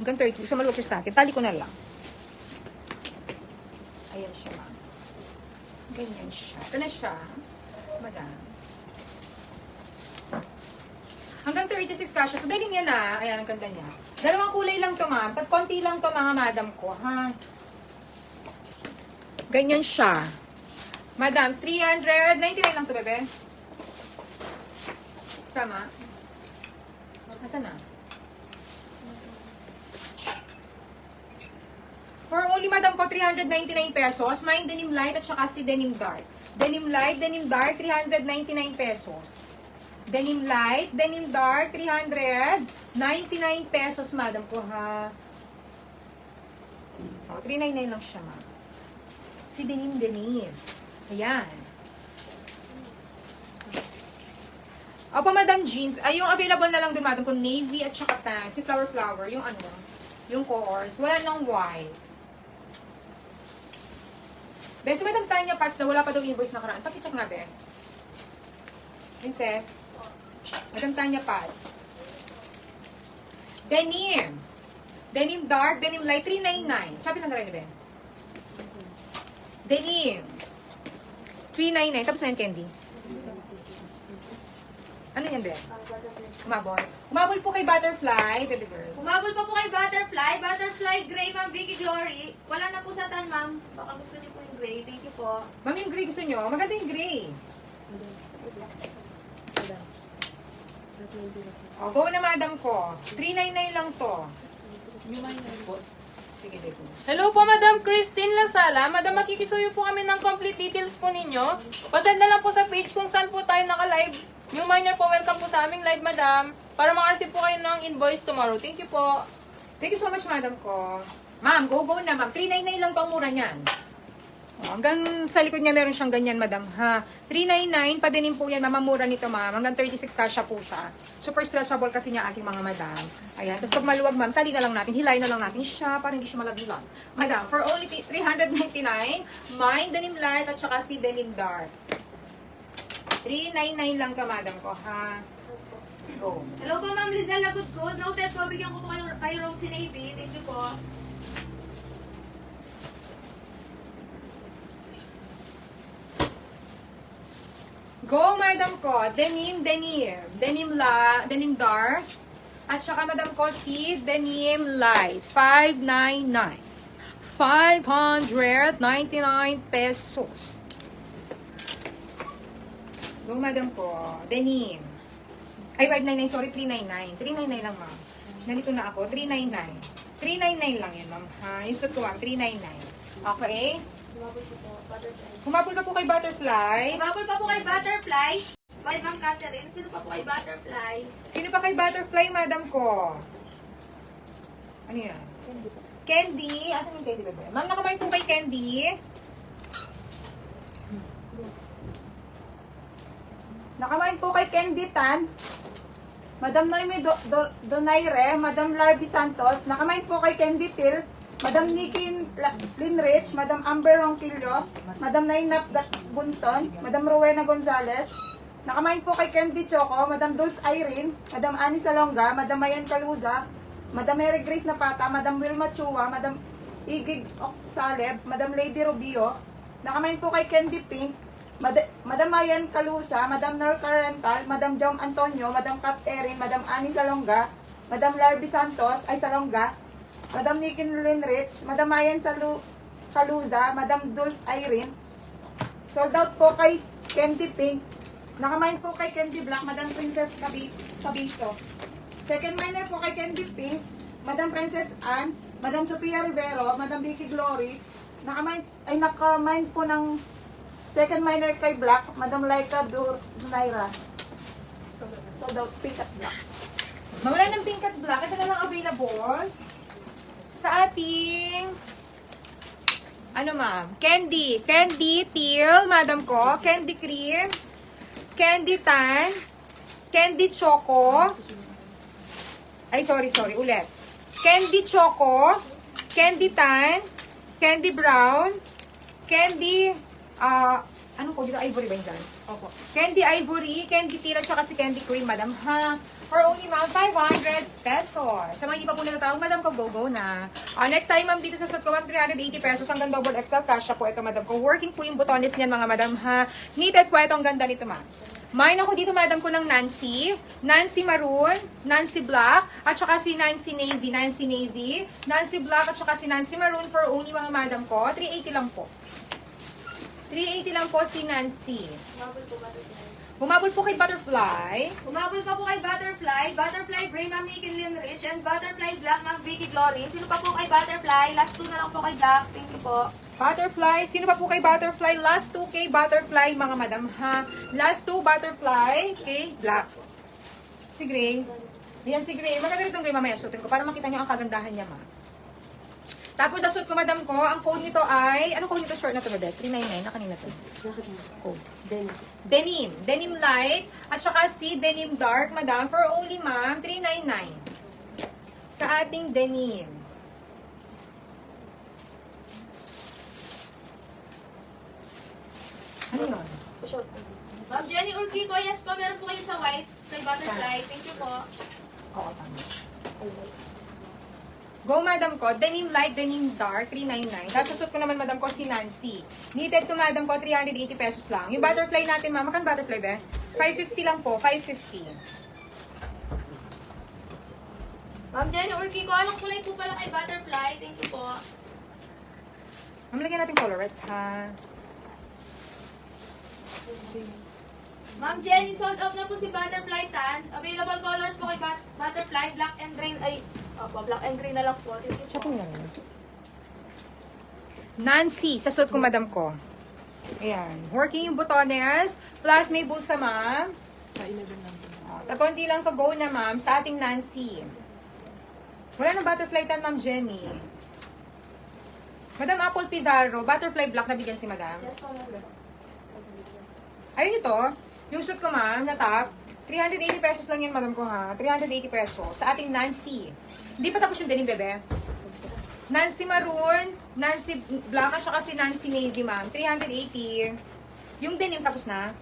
Hanggang 30. Gusto maluwag siya sa akin. Tali ko na lang. Ayan siya, ma'am. Ganyan siya. Ito na siya. Madam. Hanggang 36 kasha. Ito din yan ah. Ayan, ang ganda niya. Dalawang kulay lang to, ma'am. Konti lang to, mga madam ko, ha? Ganyan siya. Madam, 399 lang to, bebe. Tama. Nasaan na? For only, madam ko, 399 pesos. May denim light at saka si denim dark. Denim light, denim dark, 399 pesos. Denim light, denim dark, 399 pesos, madam ko, ha? O, 399 lang siya, ma'am. Si denim. Ayan. Opo, madam, jeans. Ay, yung available na lang din, madam ko, navy at saka tan. Si flower, yung ano, yung coors. Wala nang white. Bes, madam Tanya Pats na wala pa daw invoice na karaan. Pakicheck na, be. Princess. Madam Tanya Pats. Denim. Denim dark, denim light, 399. Sabi lang na rin, be. Denim. 399. Tapos na yan, Candy. Ano yan, be? Umabol. Umabol po kay Butterfly, baby girl. Umabol pa po kay Butterfly. Butterfly Gray, ma'am. Vicky Glory. Wala na po sa tan, ma'am. Baka gusto niyo po yung gray. Thank you po. Ma'am, yung gray gusto nyo? Maganda yung gray. O, go na, madam ko. 399 lang to. Sige, baby. Hello po, Madam Christine Lasala. Madam, makikisuyo po kami ng complete details po ninyo. Pasend na lang po sa page kung saan po tayo naka-live. New minor po, welcome po sa aming live, Madam. Para makareceive po kayo ng invoice tomorrow. Thank you po. Thank you so much, madam ko. Ma'am, go na, ma'am. 399 lang to ang mura niyan. O, hanggang sa likod niya meron siyang ganyan, madam, ha. 399, padenim po yan, mamamura nito, ma'am. Hanggang 36 kasha po siya. Super stretchable kasi niya aking mga madam. Ayan. Tapos pag maluwag, ma'am, tali na lang natin. Hilay na lang natin siya para hindi siya malaglag. Madam, for only 399, mine denim light at saka si denim dark. 399 lang ka, madam ko, ha. Go. Hello po, ma'am Lizelle Lagudgod. Noted po, bigyan ko po kay Rosie Navy. Thank you po. Go, madam ko. Denim. Denim dark. At saka, madam ko, si denim light. 599. 599 pesos. Go, madam ko. Denim. Ay, 599. Sorry, 399. 399 lang, ma'am. Nalito na ako. 399. 399 lang yan, ma'am. Ha? Yung suit ko, ma'am. 399. Okay? Humabol pa po kay Butterfly. Umabol pa po kay Butterfly. Bye, ma'am Catherine. Sino pa po kay Butterfly? Sino pa kay Butterfly, madam ko? Ano yan? Candy. Asan yung Candy, bebe? Ma'am, nakamay po kay Candy. Nakamay po kay Candy Tan. Madam Noemi Donaire. Madam Larby Santos. Nakamay po kay Candy Till. Madam Nikki Linrich. Madam Amber Ronquillo. Madam Nainap Bunton. Madam Rowena Gonzalez. Nakamain po kay Candy Choco. Madam Dulce Irene. Madam Annie Salonga. Madam Mayan Caluza. Madam Mary Grace Napata. Madam Wilma Chua. Madam Igig Saleb. Madam Lady Rubio. Nakamain po kay Candy Pink. Madam Mayan Calusa. Madam Nor Carental. Madam Jom Antonio. Madam Kat Erin. Madam Annie Salonga. Madam Larby Santos. Ay Salonga. Madam Nikin Linrich, Madam Mayan Caluza, Madam Dulce Irene. Sold out po kay Candy Pink. Nakamain po kay Candy Black, Madam Princess Cabiso. Second minor po kay Candy Pink, Madam Princess Anne, Madam Sophia Rivero, Madam Vicky Glory. Nakamain po ng second minor kay Black, Madam Laika Dunaira. Sold out pink at black. Mawala ng pink at black. Ito na lang available sa ating ano, ma'am? Candy teal, madam ko. Candy cream. Candy tan. Candy choco. Ay, sorry. Ulit. Candy choco. Candy tan. Candy brown. Candy Ano ko dito? Ivory ba yun dyan? Opo. Candy Ivory, Candy Tira, tsaka si Candy Cream, madam, ha? For only, ma'am, 500 pesos. Sa mga hindi pa po natatawag, madam, go na. Next time, ma'am, dito sa suit ko, ma'am, 380 pesos. Hanggang double XL cash po ito, madam ko. Working po yung butones niyan, mga madam, ha? Needed po itong ganda nito, ma'am. Mine ako dito, madam ko, ng Nancy. Nancy Maroon, Nancy Black, at saka si Nancy Navy. Nancy Navy, Nancy Black, at saka si Nancy Maroon for only, mga madam ko. 380 lang po. 380 lang po si Nancy. Humabol po kay Butterfly. Humabol pa po kay Butterfly. Butterfly Bray, Ma'am Nikki Lynn Rich. And Butterfly Black, Ma'am Vicky Glory. Sino pa po kay Butterfly? Last 2 na lang po kay Black. Thank you po. Butterfly. Sino pa po kay Butterfly? Last 2 kay Butterfly, mga madam, ha? Last 2 Butterfly kay Black. Si Gray. Yan si Gray. Maganda rin itong Gray, mamaya suotin ko para makita nyo ang kagandahan niya, ma. Tapos sa suit ko, madam ko, ang code nito ay, ano code nito short na to, bebe? 399, na kanina to. Code. Denim. Denim light, at saka si denim dark, madam, for only, ma'am, 399. Sa ating denim. Ano yun? Ma'am Jenny Urquico, yes po, meron po kayo sa white kay Butterfly. Thank you po. Oo, tama. Go, madam ko. Denim light, denim dark, 399. Tapos sa suit ko naman, madam ko, si Nancy. Needed to, madam ko, 380 pesos lang. Yung butterfly natin, ma'am, makan butterfly ba? 550 lang po, 550. Ma'am Jenny Urquico, anong kulay po pala kay Butterfly? Thank you po. Ma'am, lagyan natin colorets, ha? Ma'am Jenny, sold out na po si Butterfly Tan. Available colors po kay Butterfly, black and green. Ay, opo, black and green na lang po. Thank you po. Chapin lang yun. Nancy, sa suit ko, madam ko. Ayan. Working yung butones, plus may bulsa, ma'am. Tagonti lang to go na, ma'am, sa ating Nancy. Wala nang butterfly tan, ma'am Jenny. Madam Apple Pizarro, butterfly black na bigyan si madam. Yes po, ma'am. Ayun ito, yung suit ko, ma'am, na top, 380 pesos lang yun, madam ko, ha? 380 pesos sa ating Nancy. Hindi pa tapos yung denim, bebe. Nancy Maroon, Nancy Black, at saka si Nancy Navy, ma'am. 380. Yung denim, tapos na?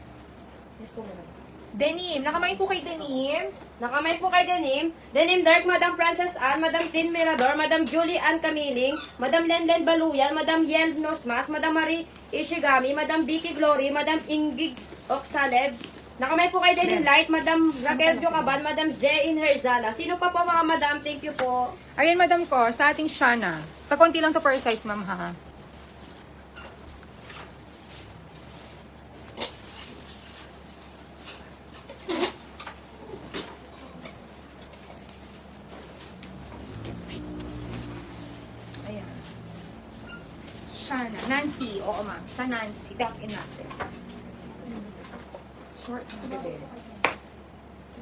Yes po, madam. Denim. Nakamay po kay denim. Nakamay po kay Denim. Denim Dark, Madam Frances Ann, Madam Tin Mirador, Madam Julie Ann Camiling, Madam Lenlen Baluyan, Madam Yel Nosmas, Madam Marie Ishigami, Madam Vicky Glory, Madam Ingrid Oxaleb. Nakamay po kay Denim Light, Madam Raquel Jocaban, Madam Ze Inherzala. Sino pa po mga madam? Thank you po. Ayun, madam ko, sa ating Shana. Pakunti lang to per size, ma'am, ha? Ayan. Shana. Nancy. Oo, ma'am. Sa Nancy. Duck in natin. Short na bebe.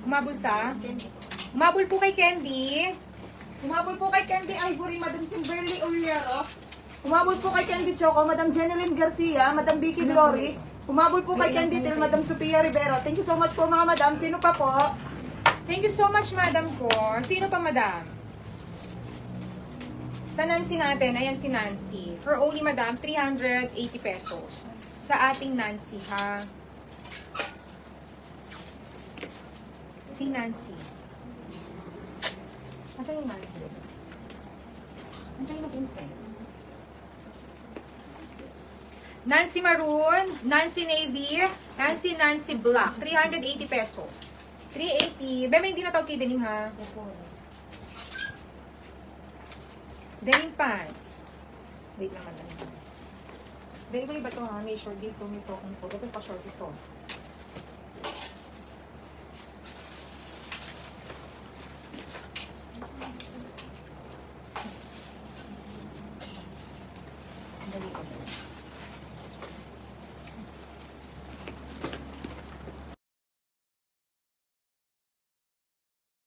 Humabol sa? Humabol po kay Candy. Humabol po kay Candy Ivory, Madam Kimberly Oliero. Humabol po kay Candy Choco, Madam Jeneline Garcia, Madam Vicky Glory. Humabol po kay Candy Til, Madam Sophia Rivero. Thank you so much po, mga madam. Sino pa po? Thank you so much, madam ko. Sino pa, madam? Sa Nancy natin, ayan si Nancy. For only, madam, 380 pesos. Sa ating Nancy, ha? Si Nancy. Asan yung Nancy? Andiyan yung mag-incense. Nancy Maroon, Nancy Navy, Nancy Black. 380 pesos. 380. Bema, hindi na tawag kay denim, ha? Denim pants. Wait lang, madam. Dahil ko iba ito, ha? May short dito, may token po. Ito pa short ito. Dali ko.